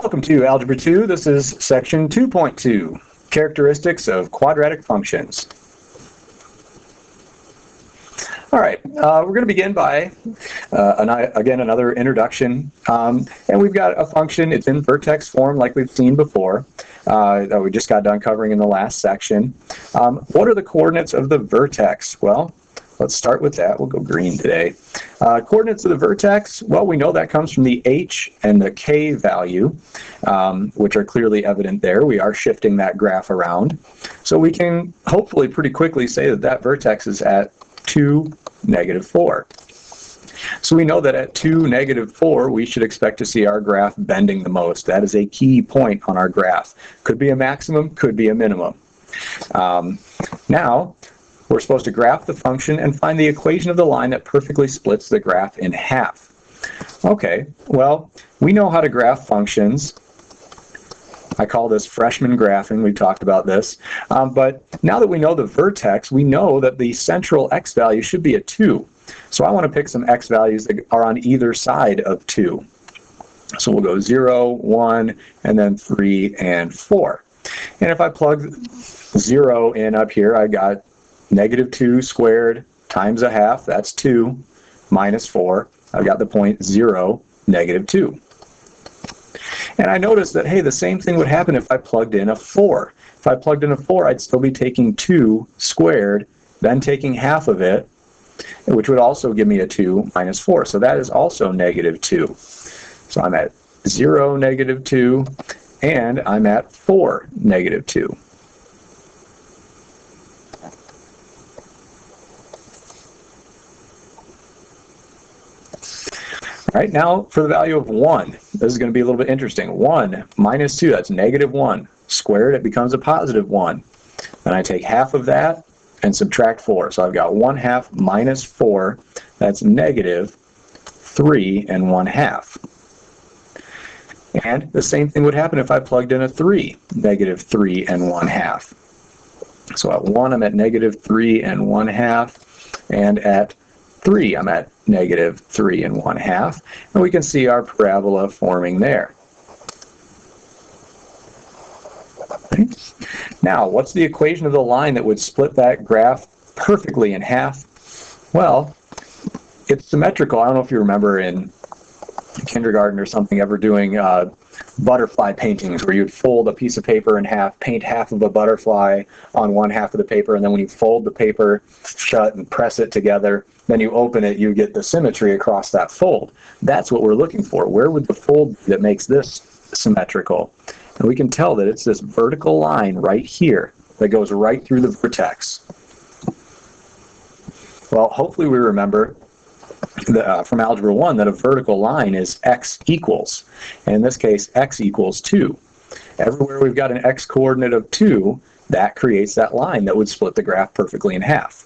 Welcome to Algebra 2. This is section 2.2, characteristics of quadratic functions. All right, we're going to begin by, again, another introduction. And we've got a function. It's in vertex form like we've seen before, that we just got done covering in the last section. What are the coordinates of the vertex? Well, let's start with that. We'll go green today. Coordinates of the vertex, well, we know that comes from the h and the k value, which are clearly evident there. We are shifting that graph around. So we can hopefully pretty quickly say that that vertex is at 2, -4. So we know that at 2, -4, we should expect to see our graph bending the most. That is a key point on our graph. Could be a maximum, could be a minimum. Now, we're supposed to graph the function and find the equation of the line that perfectly splits the graph in half. Okay, well, we know how to graph functions. I call this freshman graphing. We've talked about this. But now that we know the vertex, we know that the central x value should be a 2. So I want to pick some x values that are on either side of 2. So we'll go 0, 1, and then 3 and 4. And if I plug 0 in up here, I got -2 squared times a half, that's 2, minus 4. I've got the point 0, -2. And I noticed that, hey, the same thing would happen if I plugged in a 4. If I plugged in a 4, I'd still be taking 2 squared, then taking half of it, which would also give me a 2 minus 4. So that is also -2. So I'm at 0, -2, and I'm at 4, -2. All right, now for the value of 1. This is going to be a little bit interesting. 1 minus 2, that's -1. Squared, it becomes a positive 1. Then I take half of that and subtract 4. So I've got 1/2 minus 4, that's -3 and 1/2. And the same thing would happen if I plugged in a 3, -3 and 1/2. So at 1, I'm at -3 and 1/2, and at 3, I'm at -3 and 1/2, and we can see our parabola forming there. Right. Now, what's the equation of the line that would split that graph perfectly in half? Well, it's symmetrical. I don't know if you remember in kindergarten or something ever doing butterfly paintings where you'd fold a piece of paper in half, paint half of a butterfly on one half of the paper, and then when you fold the paper shut and press it together, then you open it, you get the symmetry across that fold. That's what we're looking for. Where would the fold be that makes this symmetrical? And we can tell that it's this vertical line right here that goes right through the vertex. Well, hopefully we remember from Algebra 1 that a vertical line is x equals. And in this case, x equals 2. Everywhere we've got an x coordinate of 2, that creates that line that would split the graph perfectly in half.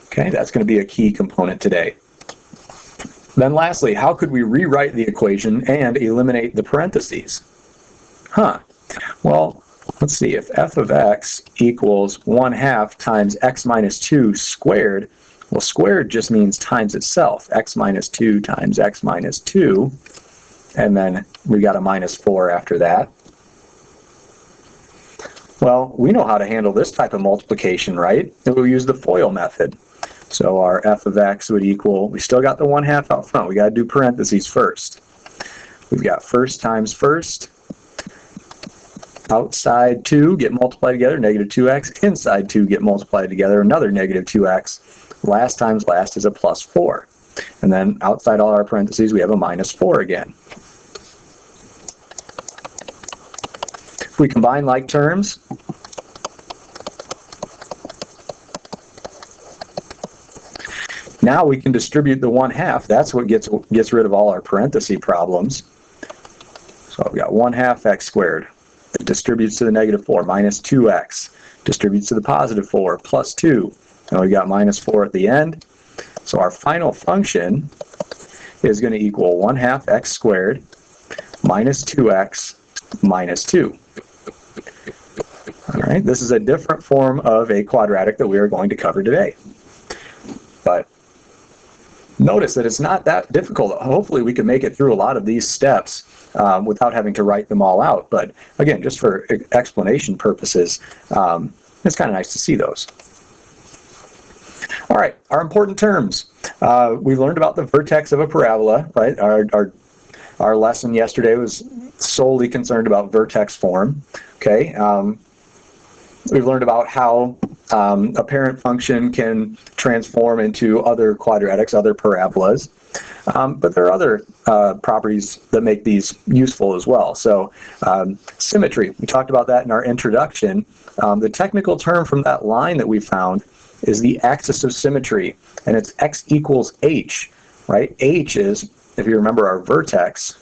Okay, that's going to be a key component today. Then lastly, how could we rewrite the equation and eliminate the parentheses? Well, let's see. If f of x equals 1/2 times x minus 2 squared, well, squared just means times itself. X minus 2 times x minus 2, and then we got a minus 4 after that. Well, we know how to handle this type of multiplication, right? We'll use the FOIL method. So our f of x would equal, we still got the 1/2 out front. We got to do parentheses first. We've got first times first. Outside 2 get multiplied together, -2x. Inside 2 get multiplied together, another -2x. Last times last is a plus 4. And then outside all our parentheses, we have a minus 4 again. If we combine like terms, now we can distribute the 1/2. That's what gets rid of all our parenthesis problems. So I've got 1/2 x squared. It distributes to the -4, minus 2x. Distributes to the positive 4, plus 2. And we got minus 4 at the end. So our final function is going to equal 1/2 x squared minus 2x minus 2. All right, this is a different form of a quadratic that we are going to cover today. But notice that it's not that difficult. Hopefully we can make it through a lot of these steps without having to write them all out. But again, just for explanation purposes, it's kind of nice to see those. All right, our important terms. We learned about the vertex of a parabola, right? Our lesson yesterday was solely concerned about vertex form. Okay, we've learned about how a parent function can transform into other quadratics, other parabolas. But there are other properties that make these useful as well. So symmetry, we talked about that in our introduction. The technical term from that line that we found is the axis of symmetry, and it's x equals h, right? H is, if you remember, our vertex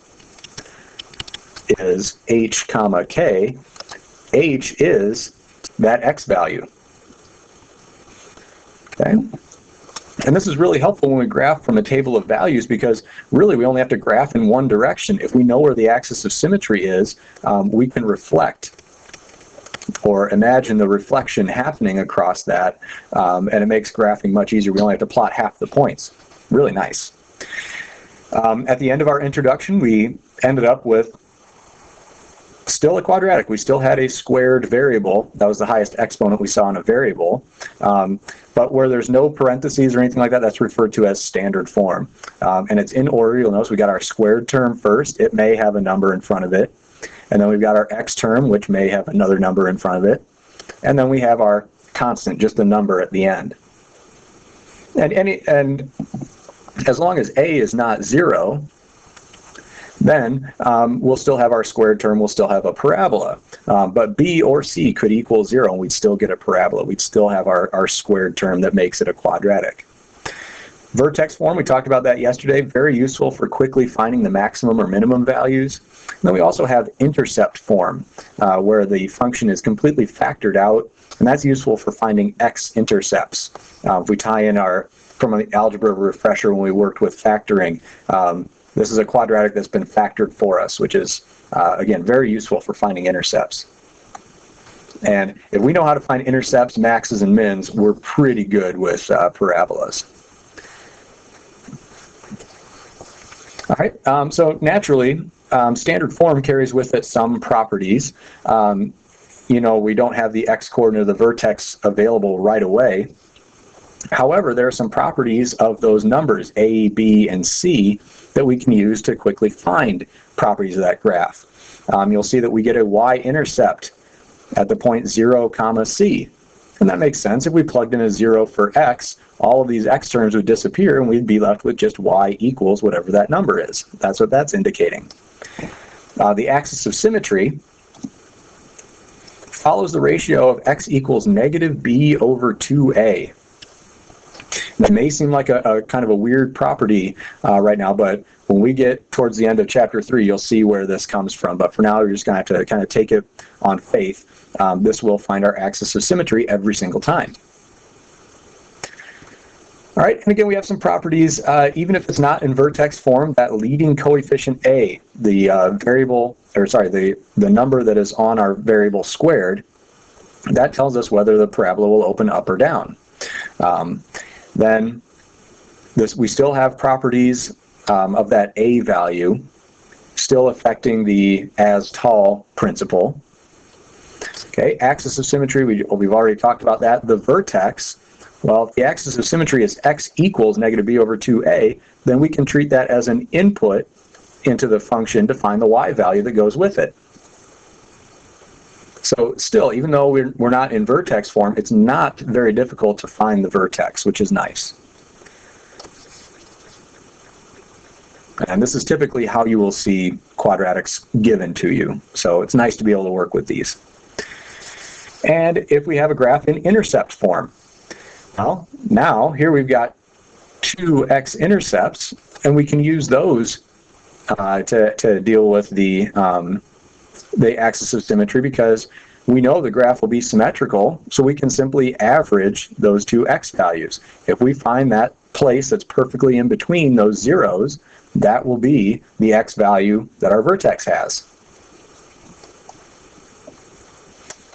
is h comma k. H is that x value. Okay? And this is really helpful when we graph from a table of values, because really we only have to graph in one direction. If we know where the axis of symmetry is, we can reflect or imagine the reflection happening across that, and it makes graphing much easier. We only have to plot half the points. Really nice. At the end of our introduction, we ended up with still a quadratic. We still had a squared variable. That was the highest exponent we saw in a variable. But where there's no parentheses or anything like that, that's referred to as standard form. And it's in order. You'll notice we got our squared term first. It may have a number in front of it. And then we've got our x term, which may have another number in front of it. And then we have our constant, just a number at the end. And as long as a is not 0, then we'll still have our squared term, we'll still have a parabola. But b or c could equal 0, and we'd still get a parabola. We'd still have our squared term that makes it a quadratic. Vertex form, we talked about that yesterday, very useful for quickly finding the maximum or minimum values. And then we also have intercept form, where the function is completely factored out, and that's useful for finding x-intercepts. If we tie in from an algebra refresher when we worked with factoring, this is a quadratic that's been factored for us, which is, again, very useful for finding intercepts. And if we know how to find intercepts, maxes, and mins, we're pretty good with parabolas. All right, so naturally, standard form carries with it some properties. We don't have the x-coordinate of the vertex available right away. However, there are some properties of those numbers, a, b, and c, that we can use to quickly find properties of that graph. You'll see that we get a y-intercept at the point 0, comma c. And that makes sense. If we plugged in a 0 for x, all of these x terms would disappear, and we'd be left with just y equals whatever that number is. That's what that's indicating. The axis of symmetry follows the ratio of x equals negative b over 2a. That may seem like a kind of a weird property right now, but when we get towards the end of chapter 3, you'll see where this comes from. But for now, you're just going to have to kind of take it on faith. This will find our axis of symmetry every single time. All right, and again, we have some properties. Even if it's not in vertex form, that leading coefficient a, the the number that is on our variable squared, that tells us whether the parabola will open up or down. Then we still have properties of that a value still affecting the as tall principle. Okay, axis of symmetry, we've already talked about that. The vertex, well, if the axis of symmetry is x equals negative b over 2a, then we can treat that as an input into the function to find the y value that goes with it. So still, even though we're not in vertex form, it's not very difficult to find the vertex, which is nice. And this is typically how you will see quadratics given to you. So it's nice to be able to work with these. And if we have a graph in intercept form, well, now here we've got two x-intercepts, and we can use those to deal with the axis of symmetry, because we know the graph will be symmetrical, so we can simply average those two x values. If we find that place that's perfectly in between those zeros, that will be the x value that our vertex has.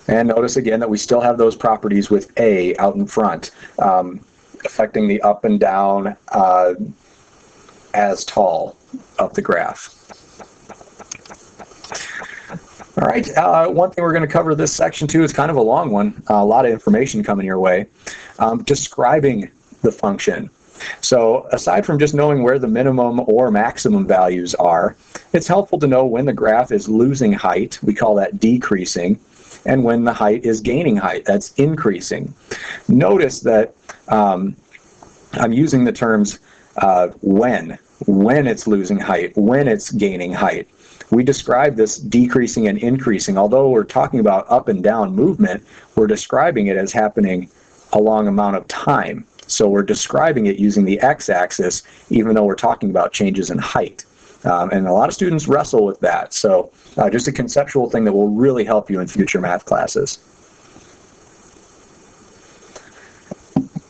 And notice again that we still have those properties with a out in front, affecting the up and down as tall of the graph. All right, one thing we're going to cover this section too is kind of a long one, a lot of information coming your way, describing the function. So aside from just knowing where the minimum or maximum values are, it's helpful to know when the graph is losing height, we call that decreasing, and when the height is gaining height, that's increasing. Notice that I'm using the terms when it's losing height, when it's gaining height. We describe this decreasing and increasing. Although we're talking about up and down movement, we're describing it as happening a long amount of time. So we're describing it using the x-axis, even though we're talking about changes in height. And a lot of students wrestle with that. So just a conceptual thing that will really help you in future math classes.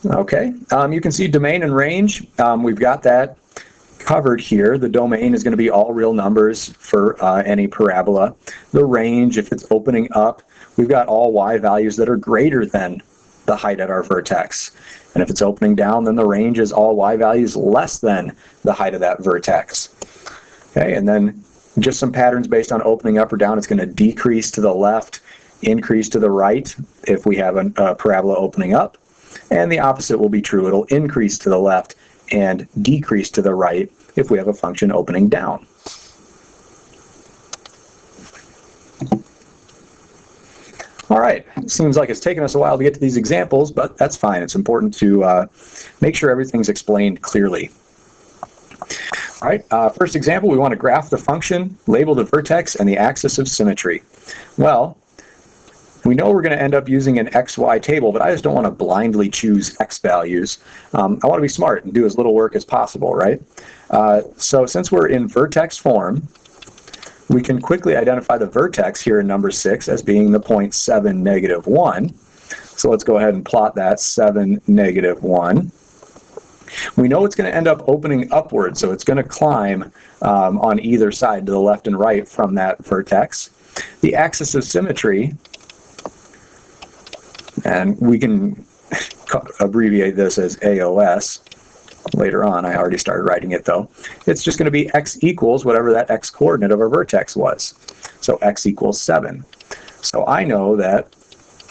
Okay, you can see domain and range. We've got that covered here. The domain is going to be all real numbers for any parabola. The range, if it's opening up, we've got all y values that are greater than the height at our vertex. And if it's opening down, then the range is all y values less than the height of that vertex. Okay, and then just some patterns based on opening up or down. It's going to decrease to the left, increase to the right if we have a parabola opening up. And the opposite will be true. It'll increase to the left and decrease to the right if we have a function opening down. All right, seems like it's taken us a while to get to these examples, but that's fine. It's important to make sure everything's explained clearly. All right, first example, we want to graph the function, label the vertex, and the axis of symmetry. Well, we know we're going to end up using an XY table, but I just don't want to blindly choose X values. I want to be smart and do as little work as possible, right? So since we're in vertex form, we can quickly identify the vertex here in number 6 as being the point 7, -1. So let's go ahead and plot that 7, -1. We know it's going to end up opening upward, so it's going to climb on either side to the left and right from that vertex. The axis of symmetry, and we can abbreviate this as AOS later on. I already started writing it though. It's just going to be x equals whatever that x coordinate of our vertex was. So x equals 7. So I know that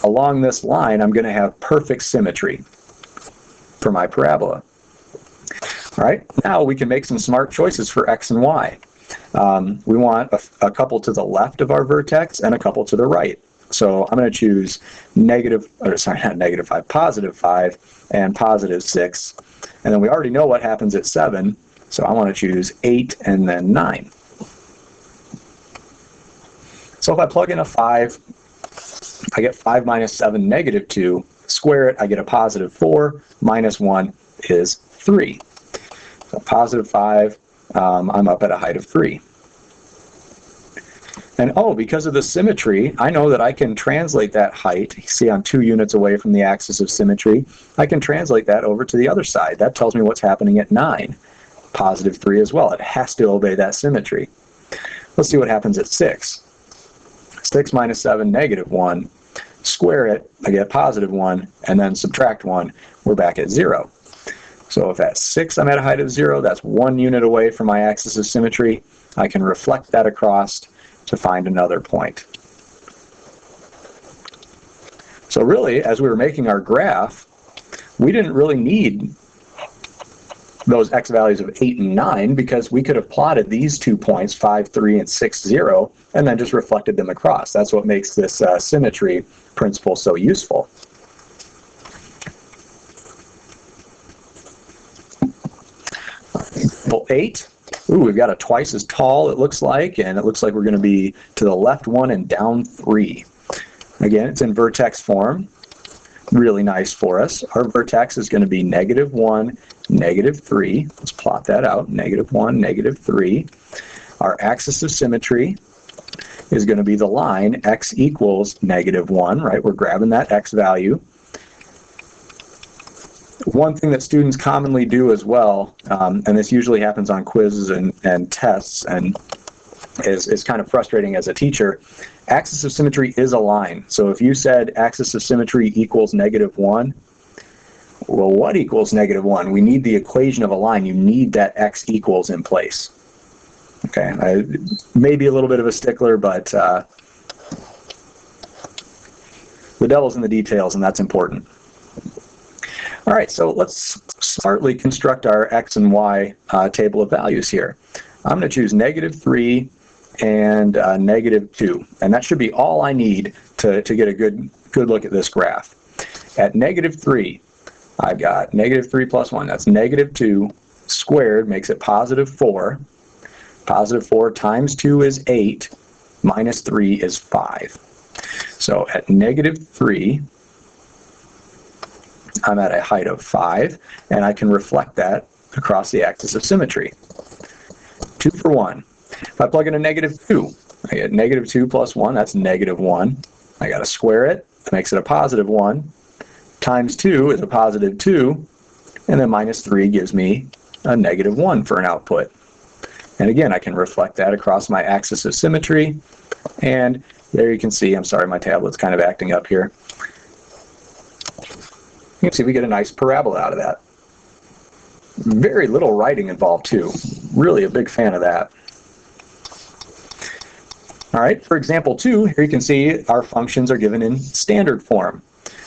along this line I'm going to have perfect symmetry for my parabola. All right, now we can make some smart choices for x and y. We want a couple to the left of our vertex and a couple to the right. So I'm going to choose positive 5 and positive 6. And then we already know what happens at 7, so I want to choose 8 and then 9. So if I plug in a 5, I get 5 minus 7, -2. Square it, I get a positive 4. Minus 1 is 3. So positive 5, I'm up at a height of 3. And because of the symmetry, I know that I can translate that height. You see I'm 2 units away from the axis of symmetry. I can translate that over to the other side. That tells me what's happening at 9. Positive 3 as well. It has to obey that symmetry. Let's see what happens at 6. 6 minus 7, -1. Square it, I get positive 1, and then subtract 1. We're back at 0. So if at 6 I'm at a height of 0, that's 1 unit away from my axis of symmetry. I can reflect that across to find another point. So really, as we were making our graph, we didn't really need those x values of 8 and 9 because we could have plotted these 2 points, 5, 3, and 6, 0, and then just reflected them across. That's what makes this symmetry principle so useful. Well, 8. Ooh, we've got a twice as tall, it looks like, and it looks like we're going to be to the left 1 and down 3. Again, it's in vertex form. Really nice for us. Our vertex is going to be -1, -3. Let's plot that out. -1, -3. Our axis of symmetry is going to be the line x equals -1, right? We're grabbing that x value. One thing that students commonly do as well, and this usually happens on quizzes and tests, and is kind of frustrating as a teacher, axis of symmetry is a line. So if you said axis of symmetry equals -1, well, what equals -1? We need the equation of a line. You need that x equals in place. Okay, maybe a little bit of a stickler, but the devil's in the details, and that's important. All right, so let's smartly construct our x and y table of values here. I'm going to choose -3 and -2, and that should be all I need to get a good look at this graph. At -3, I've got -3 plus 1. That's -2 squared makes it +4. +4 times 2 is 8, minus 3 is 5. So at -3, I'm at a height of 5, and I can reflect that across the axis of symmetry. 2 for 1. If I plug in a -2, I get -2 plus 1, that's -1. I got to square it, that makes it a +1. Times 2 is a +2, and then minus 3 gives me a -1 for an output. And again, I can reflect that across my axis of symmetry, and there you can see, I'm sorry, my tablet's kind of acting up here. You can see we get a nice parabola out of that. Very little writing involved too. Really a big fan of that. All right, for example 2, here you can see our functions are given in standard form.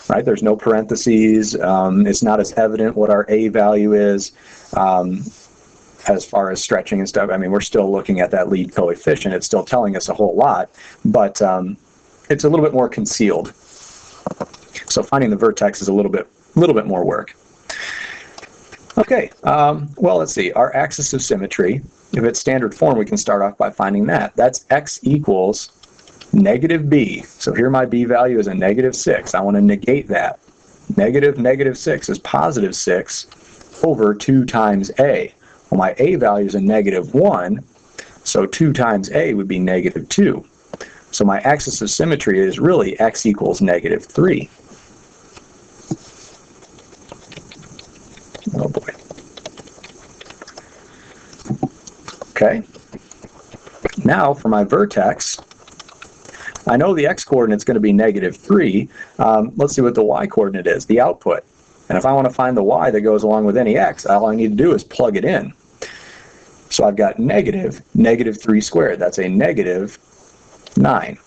Right, there's no parentheses. It's not as evident what our a value is as far as stretching and stuff. I mean, we're still looking at that lead coefficient. It's still telling us a whole lot, but it's a little bit more concealed. So finding the vertex is a little bit more work. Okay, well, let's see. Our axis of symmetry, if it's standard form, we can start off by finding that. That's x equals -b. So here my b value is a -6. I want to negate that. -6 is +6 over 2 times a. Well, my a value is a -1, so 2 times a would be -2. So my axis of symmetry is really x equals -3. Oh boy. Okay. Now for my vertex, I know the x-coordinate is going to be -3. Let's see what the y-coordinate is, the output. And if I want to find the y that goes along with any x, all I need to do is plug it in. So I've got -3 squared. That's a -9.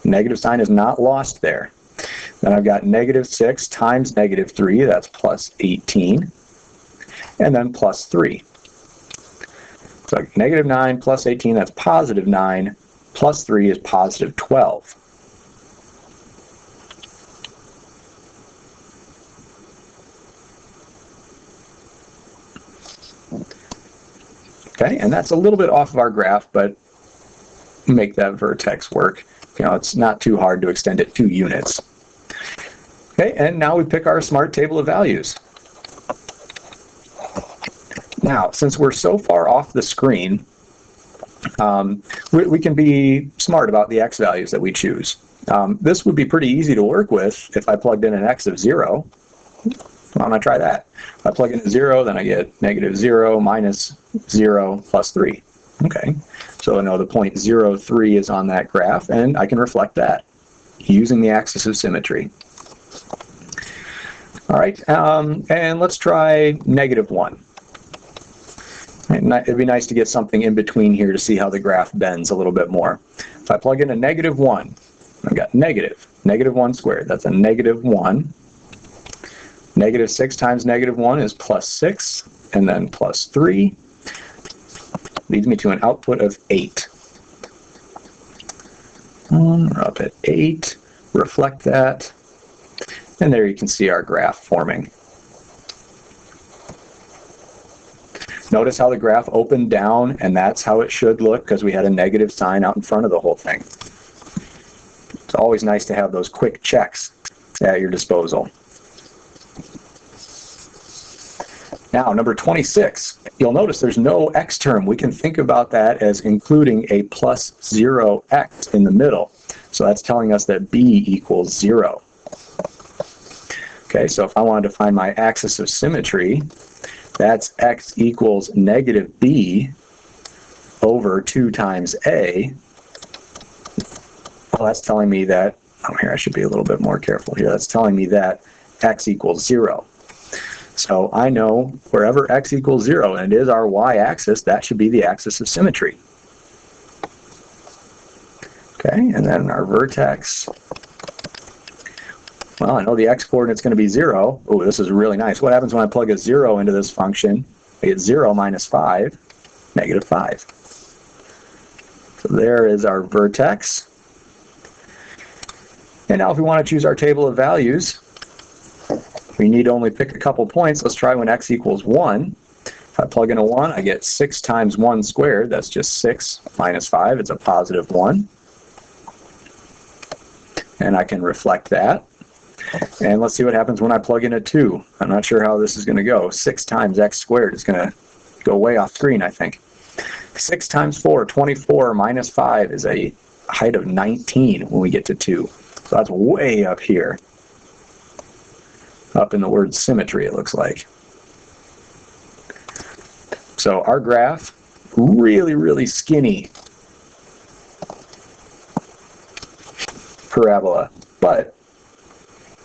Negative sign is not lost there. Then I've got -6 times -3, that's +18. And then +3. So -9 plus 18, that's +9. Plus 3 is +12. Okay, and that's a little bit off of our graph, but make that vertex work. You know, it's not too hard to extend it 2 units. Okay, and now we pick our smart table of values. Now, since we're so far off the screen, we can be smart about the x values that we choose. This would be pretty easy to work with if I plugged in an x of 0. Why don't I try that? If I plug in a 0, then I get -0 minus 0 plus 3. Okay, so I know the point 0,3 is on that graph, and I can reflect that using the axis of symmetry. All right, and let's try -1. It'd be nice to get something in between here to see how the graph bends a little bit more. If I plug in a -1, I've got -1 squared. That's a -1. -6 times -1 is +6, and then +3 leads me to an output of 8. We're up at 8. Reflect that, and there you can see our graph forming. Notice how the graph opened down, and that's how it should look because we had a negative sign out in front of the whole thing. It's always nice to have those quick checks at your disposal. Now, number 26. You'll notice there's no x term. We can think about that as including a +0x in the middle. So that's telling us that b equals 0. Okay, so if I wanted to find my axis of symmetry, that's x equals -b over 2 times a. Well, that's telling me that, oh, here I should be a little bit more careful here. That's telling me that x equals 0. So I know wherever x equals 0, and it is our y-axis, that should be the axis of symmetry. Okay, and then our vertex. Well, I know the x-coordinate's going to be 0. Oh, this is really nice. What happens when I plug a 0 into this function? I get 0 minus 5, negative 5. So there is our vertex. And now if we want to choose our table of values, we need to only pick a couple points. Let's try when x equals 1. If I plug in a 1, I get 6 times 1 squared. That's just 6 minus 5. It's a positive 1. And I can reflect that. And let's see what happens when I plug in a 2. I'm not sure how this is going to go. 6 times x squared is going to go way off screen, I think. 6 times 4, 24 minus 5 is a height of 19 when we get to 2. So that's way up here. Up in the word symmetry, it looks like. So our graph, really, really skinny parabola. But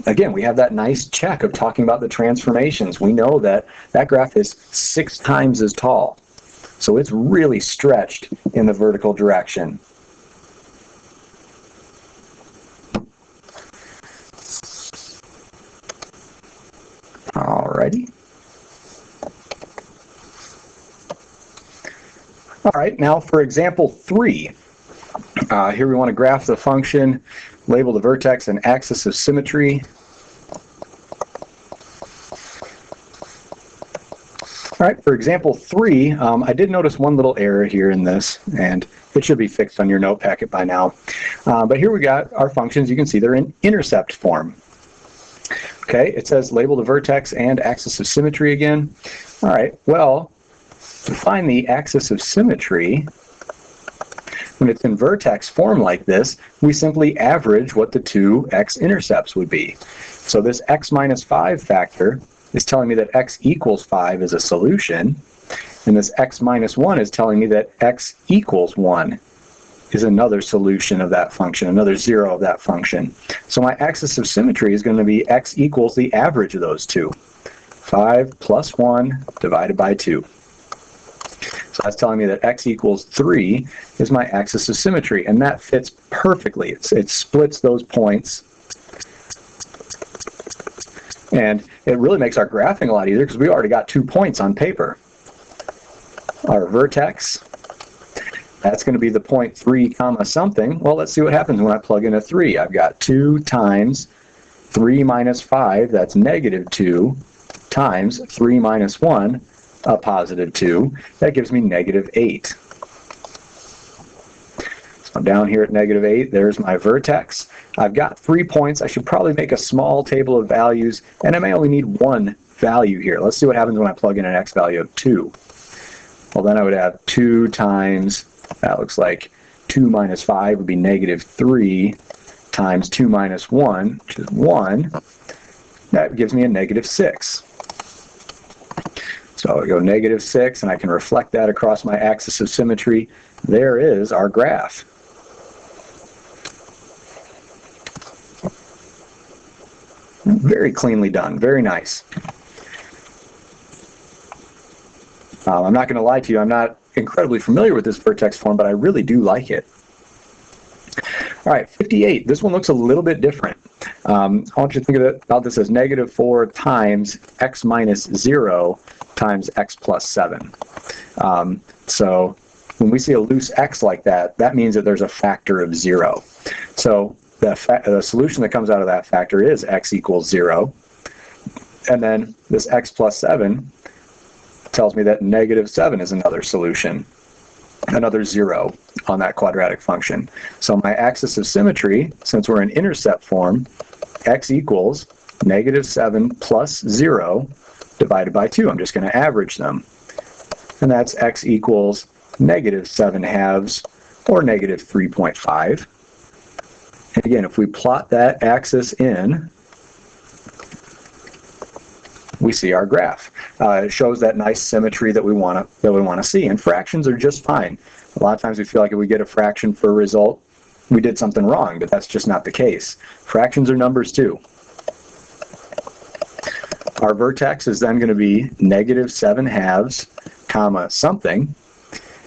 again, we have that nice check of talking about the transformations. We know that that graph is 6 times as tall. So it's really stretched in the vertical direction. Alrighty. All right, now for example 3. Here we want to graph the function, label the vertex and axis of symmetry. All right, for example 3, I did notice one little error here in this, and it should be fixed on your note packet by now. But here we got our functions. You can see they're in intercept form. Okay, it says label the vertex and axis of symmetry again. All right, well, to find the axis of symmetry, when it's in vertex form like this, we simply average what the two x-intercepts would be. So this x minus 5 factor is telling me that x equals 5 is a solution, and this x minus 1 is telling me that x equals 1 is another solution of that function, another 0 of that function. So my axis of symmetry is going to be x equals the average of those two. 5 plus 1 divided by 2. So that's telling me that x equals 3 is my axis of symmetry, and that fits perfectly. It splits those points. And it really makes our graphing a lot easier because we already got 2 points on paper. Our vertex, that's going to be the point 3 comma something. Well, let's see what happens when I plug in a 3. I've got 2 times 3 minus 5, that's negative 2, times 3 minus 1, a positive 2. That gives me negative 8. So I'm down here at negative 8. There's my vertex. I've got 3 points. I should probably make a small table of values, and I may only need one value here. Let's see what happens when I plug in an x value of 2. Well, then I would have 2 times, that looks like 2 minus 5 would be negative 3, times 2 minus 1, which is 1. That gives me a negative 6. So I go negative 6, and I can reflect that across my axis of symmetry. There is our graph. Very cleanly done. Very nice. I'm not going to lie to you. I'm not incredibly familiar with this vertex form, but I really do like it. All right, 58. This one looks a little bit different. I want you to think about this as negative 4 times x minus 0 times x plus 7. So when we see a loose x like that, that means that there's a factor of 0. So the solution that comes out of that factor is x equals 0. And then this x plus 7 tells me that negative 7 is another solution, another 0 on that quadratic function. So my axis of symmetry, since we're in intercept form, x equals negative 7 plus 0 divided by 2. I'm just going to average them. And that's x equals negative 7 halves, or negative 3.5. And again, if we plot that axis in, we see our graph. It shows that nice symmetry that we want to see. And fractions are just fine. A lot of times we feel like if we get a fraction for a result, we did something wrong, but that's just not the case. Fractions are numbers too. our vertex is then going to be negative 7/2, comma something.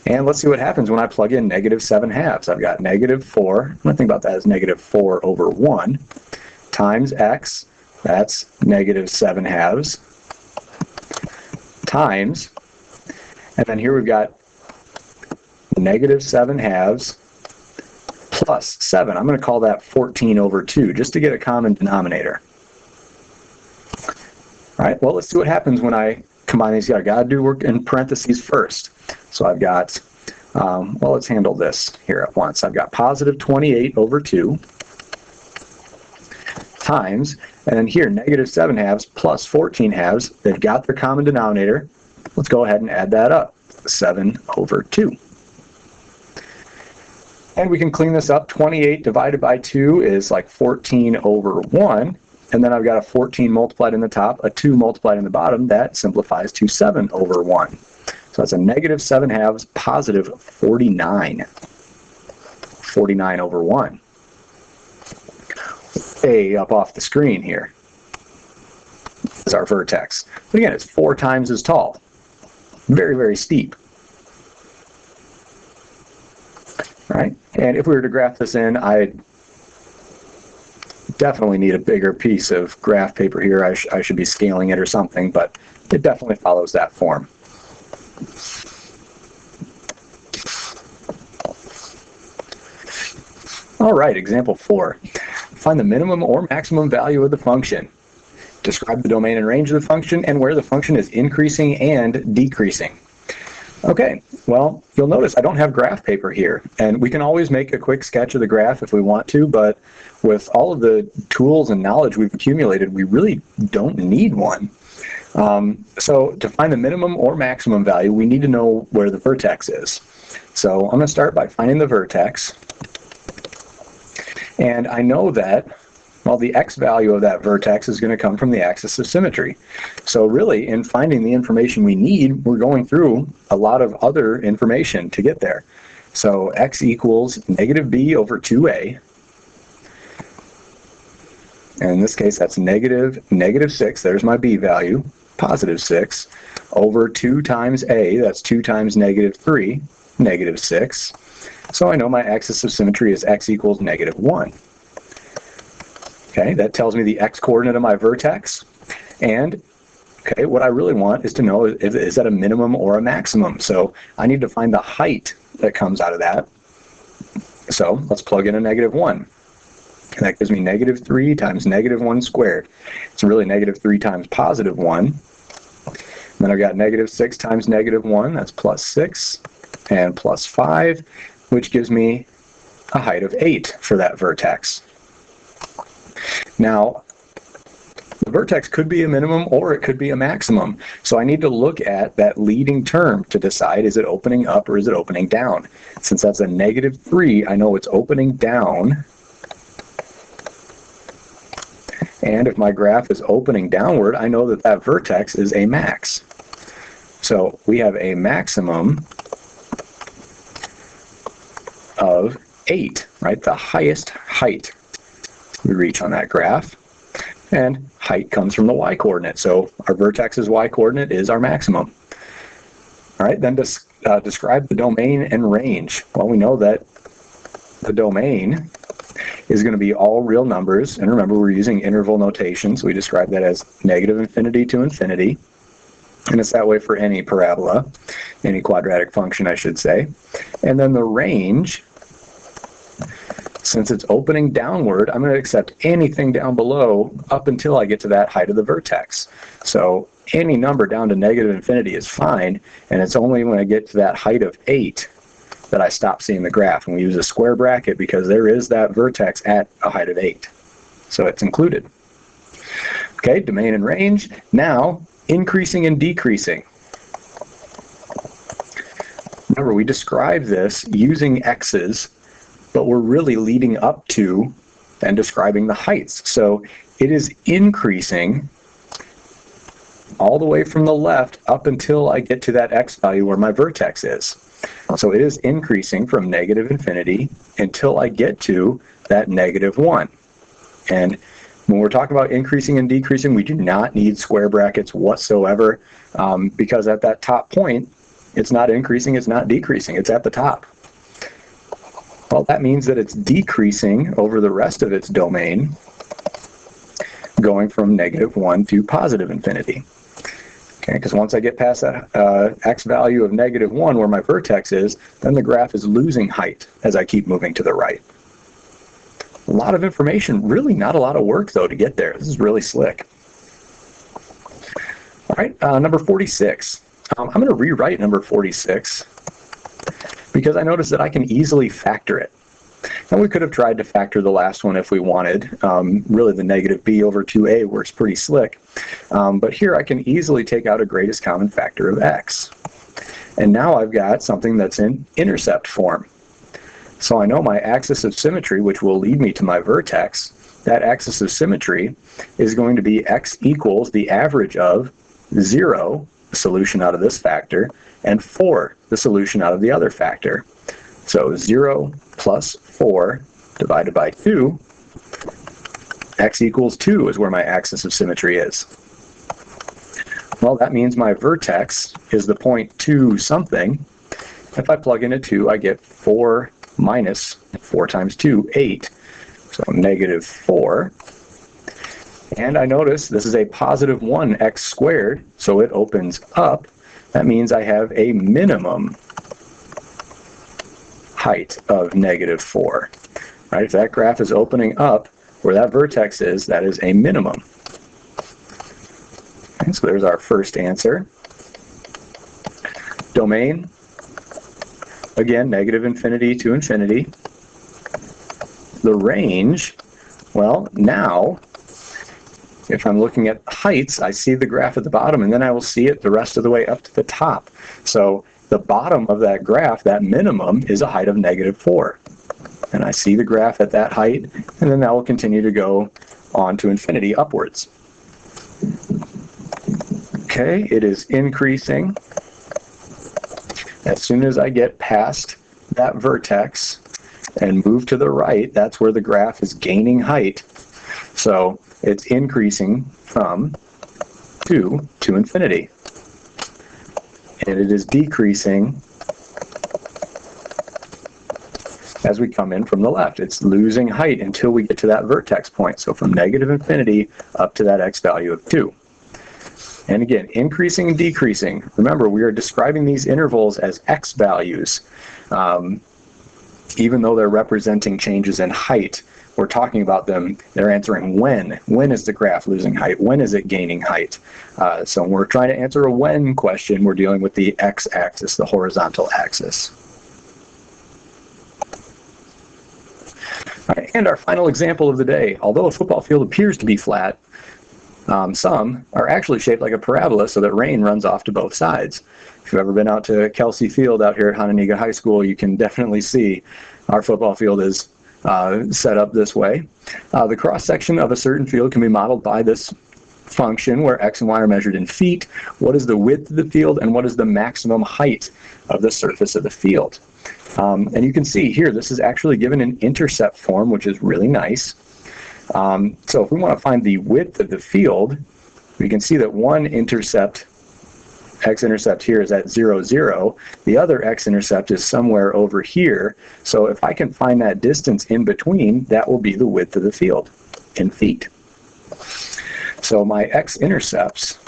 And let's see what happens when I plug in negative 7/2. I've got negative 4, I'm going to think about that as negative 4 over 1, times x, that's negative 7/2, times, and then here we've got negative 7/2 plus 7. I'm going to call that 14 over 2, just to get a common denominator. All right, well, let's see what happens when I combine these together. I've got to do work in parentheses first. So I've got, well, let's handle this here at once. I've got positive 28 over 2 times, and then here, negative 7/2 plus 14/2. They've got their common denominator. Let's go ahead and add that up. 7 over 2. And we can clean this up. 28 divided by 2 is like 14 over 1. And then I've got a 14 multiplied in the top, a 2 multiplied in the bottom. That simplifies to 7 over 1. So that's a negative 7/2 positive 49. 49 over 1. Way up off the screen here is our vertex. But again, it's 4 times as tall. Very, very steep. All right, and if we were to graph this in, I definitely need a bigger piece of graph paper here. I should be scaling it or something, but it definitely follows that form. All right, example 4. Find the minimum or maximum value of the function. Describe the domain and range of the function and where the function is increasing and decreasing. Okay, well, you'll notice I don't have graph paper here, and we can always make a quick sketch of the graph if we want to, but with all of the tools and knowledge we've accumulated, we really don't need one. So to find the minimum or maximum value, we need to know where the vertex is. So I'm going to start by finding the vertex, and I know that, well, the x value of that vertex is going to come from the axis of symmetry. So really, in finding the information we need, we're going through a lot of other information to get there. So x equals negative b over 2a. And in this case, that's negative 6. There's my b value, positive 6, over 2 times a. That's 2 times negative 3, negative 6. So I know my axis of symmetry is x equals negative 1. Okay, that tells me the x-coordinate of my vertex. And, okay, what I really want is to know, is that a minimum or a maximum? So I need to find the height that comes out of that. So let's plug in a negative 1. And that gives me negative 3 times negative 1 squared. It's really negative 3 times positive 1. And then I've got negative 6 times negative 1. That's plus 6 and plus 5, which gives me a height of 8 for that vertex. Now, the vertex could be a minimum or it could be a maximum. So I need to look at that leading term to decide, is it opening up or is it opening down? Since that's a negative 3, I know it's opening down. And if my graph is opening downward, I know that that vertex is a max. So we have a maximum of 8, right? The highest height we reach on that graph. And height comes from the y-coordinate. So our vertex's y-coordinate is our maximum. All right, then describe the domain and range. Well, we know that the domain is going to be all real numbers. And remember, we're using interval notation, so we describe that as negative infinity to infinity. And it's that way for any parabola, any quadratic function, I should say. And then the range, since it's opening downward, I'm going to accept anything down below up until I get to that height of the vertex. So any number down to negative infinity is fine, and it's only when I get to that height of 8 that I stop seeing the graph. And we use a square bracket because there is that vertex at a height of 8. So it's included. Okay, domain and range. Now, increasing and decreasing. Remember, we describe this using x's, but we're really leading up to and describing the heights. So it is increasing all the way from the left up until I get to that x value where my vertex is. So it is increasing from negative infinity until I get to that negative 1. And When we're talking about increasing and decreasing, we do not need square brackets whatsoever, because at that top point, it's not increasing, it's not decreasing, it's at the top. Well, that means that it's decreasing over the rest of its domain, going from -1 to positive infinity. Okay, because once I get past that x value of -1 where my vertex is, then the graph is losing height as I keep moving to the right. A lot of information, really not a lot of work though to get there. This is really slick. All right, number 46. I'm going to rewrite number 46 because I noticed that I can easily factor it. And we could have tried to factor the last one if we wanted. Really the -b over 2a works pretty slick. But here I can easily take out a greatest common factor of x. And now I've got something that's in intercept form. So I know my axis of symmetry, which will lead me to my vertex, that axis of symmetry is going to be x equals the average of 0, the solution out of this factor, and 4, the solution out of the other factor. So 0 plus 4 divided by 2, x equals 2 is where my axis of symmetry is. Well, that means my vertex is the point 2 something. If I plug in a 2, I get 4 minus 4 times 2, 8. So -4. And I notice this is a positive 1x squared, so it opens up. That means I have a minimum height of -4. Right? If that graph is opening up where that vertex is, that is a minimum. Okay, so there's our first answer. Domain, again, -infinity to infinity. The range, well, now, if I'm looking at heights, I see the graph at the bottom, and then I will see it the rest of the way up to the top. So the bottom of that graph, that minimum, is a height of -4. And I see the graph at that height, and then that will continue to go on to infinity upwards. Okay, it is increasing. As soon as I get past that vertex and move to the right, that's where the graph is gaining height. So it's increasing from 2 to infinity. And it is decreasing as we come in from the left. It's losing height until we get to that vertex point. So from -infinity up to that x value of 2. And again, increasing and decreasing. Remember, we are describing these intervals as x values. Even though they're representing changes in height, we're talking about them, they're answering when. When is the graph losing height? When is it gaining height? So when we're trying to answer a when question, we're dealing with the x-axis, the horizontal axis. All right, and our final example of the day. Although a football field appears to be flat, some are actually shaped like a parabola so that rain runs off to both sides. If you've ever been out to Kelsey Field out here at Hononegah High School, you can definitely see our football field is set up this way. The cross-section of a certain field can be modeled by this function where x and y are measured in feet. What is the width of the field and what is the maximum height of the surface of the field? And you can see here, this is actually given in intercept form, which is really nice. So if we want to find the width of the field, we can see that one intercept, x-intercept here is at 0, 0. The other x-intercept is somewhere over here. So if I can find that distance in between, that will be the width of the field in feet. So my x-intercepts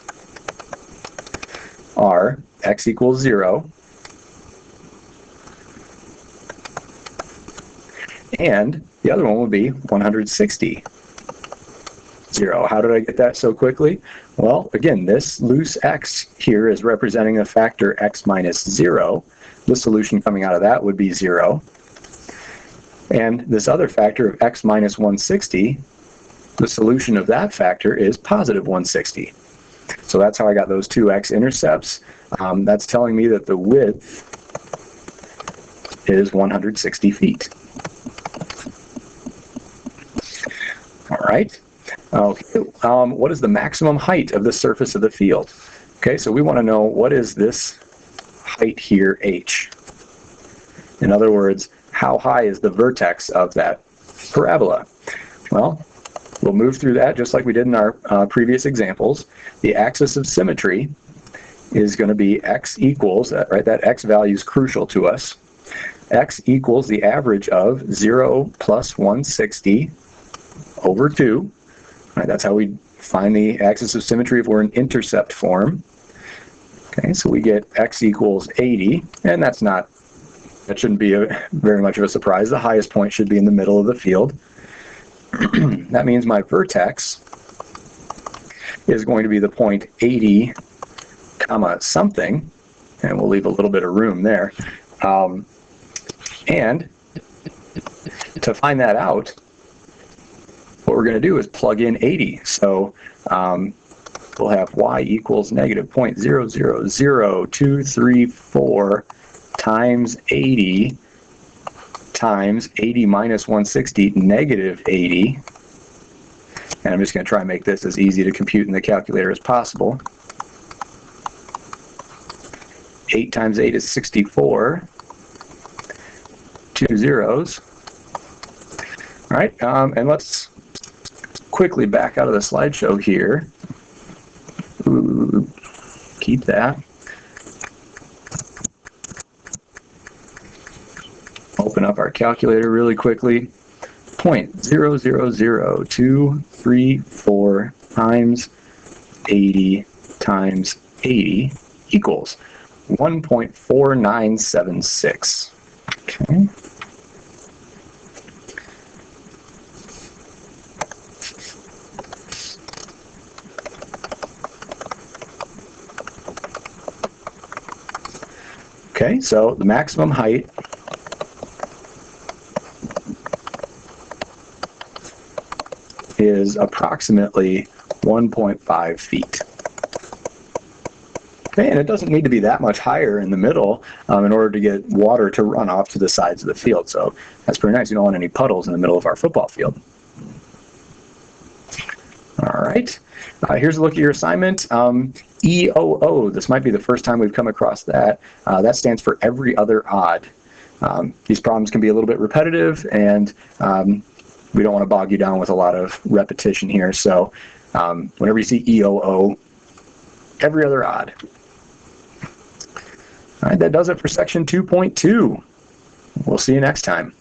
are x equals 0, and the other one would be 160. 0. How did I get that so quickly? Well, again, this loose x here is representing a factor x minus 0. The solution coming out of that would be 0. And this other factor of x minus 160, the solution of that factor is positive 160. So that's how I got those two x-intercepts. That's telling me that the width is 160 feet. All right. Okay. What is the maximum height of the surface of the field? Okay, so we want to know what is this height here, h. In other words, how high is the vertex of that parabola? Well, we'll move through that just like we did in our previous examples. The axis of symmetry is going to be x equals, right, that x value is crucial to us. X equals the average of 0 plus 160 over 2. Right, that's how we find the axis of symmetry if we're in intercept form. Okay, so we get x equals 80, and that shouldn't be very much of a surprise. The highest point should be in the middle of the field. That means my vertex is going to be the point 80, comma something, and we'll leave a little bit of room there. And to find that out, what we're going to do is plug in 80. So we'll have y equals negative 0.000234 times 80 times 80 minus 160, negative 80. And I'm just going to try and make this as easy to compute in the calculator as possible. 8 times 8 is 64. 2 zeros. All right, and let's quickly back out of the slideshow here. Ooh, keep that. Open up our calculator really quickly. 0.000234 times 80 times 80 equals 1.4976. Okay. Okay, so the maximum height is approximately 1.5 feet. Okay, and it doesn't need to be that much higher in the middle in order to get water to run off to the sides of the field. So that's pretty nice. You don't want any puddles in the middle of our football field. All right, here's a look at your assignment. EOO, this might be the first time we've come across that. That stands for every other odd. These problems can be a little bit repetitive, and we don't want to bog you down with a lot of repetition here. So whenever you see EOO, every other odd. All right, that does it for section 2.2. We'll see you next time.